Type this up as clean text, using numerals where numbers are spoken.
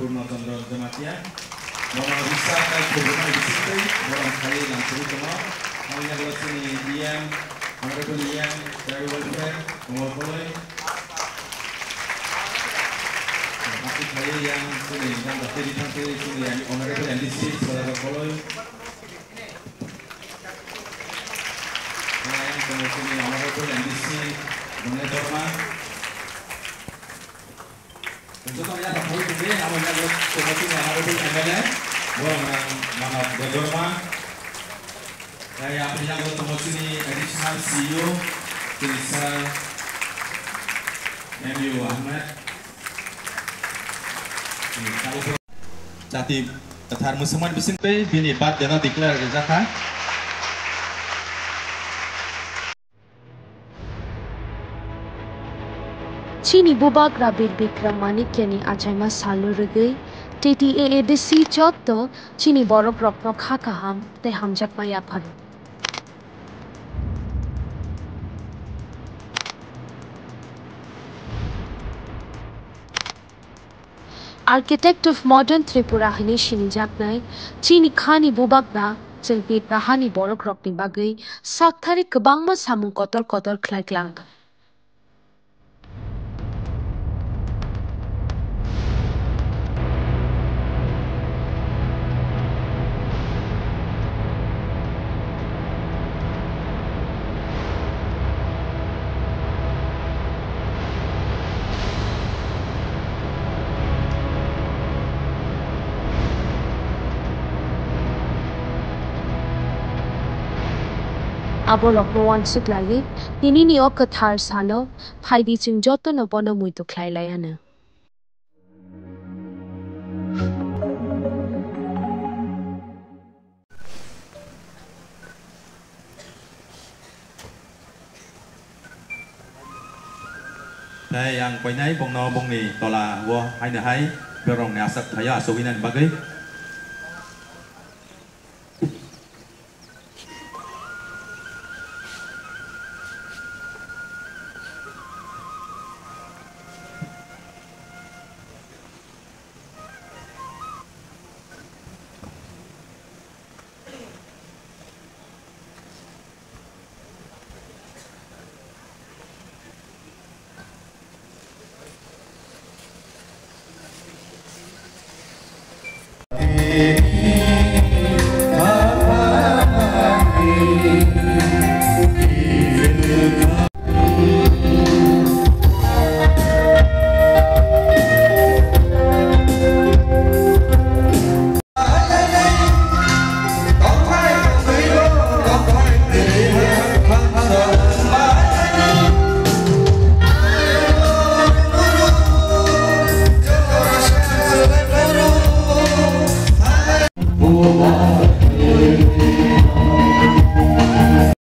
Purnachandra Jamatia. Mono bisa dan program di situ, orang kali langsung kenal. Kami adalah sini Ian, Honorable Ian, dari Welfare, Nomor Koloi. Masih kali yang sini, yang berdiri di sini, yang Honorable NDC, Saudara Koloi. Yang kemudian Honorable NDC, Bune Dorma. Untuk kami yang baru ini, namanya kemudian Honorable MLA, Manap Dorma. Saya punya ketemu sini additional CEO Tinsal MU Ahmad. Jadi tetapi musim ini bising pe bini bat jangan declare kerjakan. Chini bubak rabir bikram manik yani achaima salu regai TTAA desi chotto chini borok rokno khakaham te hamjak maya phar. Architect of modern Tripura hini shinijak nai chini khani bubak na chelpi rahani borok rokni bagai sakthari kebangma samung kotor khlaiklang. Abo rokno wansuk lagi tini ni ok kathar salo phaidi chung joto no bono muito khlailayana. Đây yang quay nấy bông no bông nì to là wo hay nè hay berong nè sắc thấy à số inan bagai. Thank you.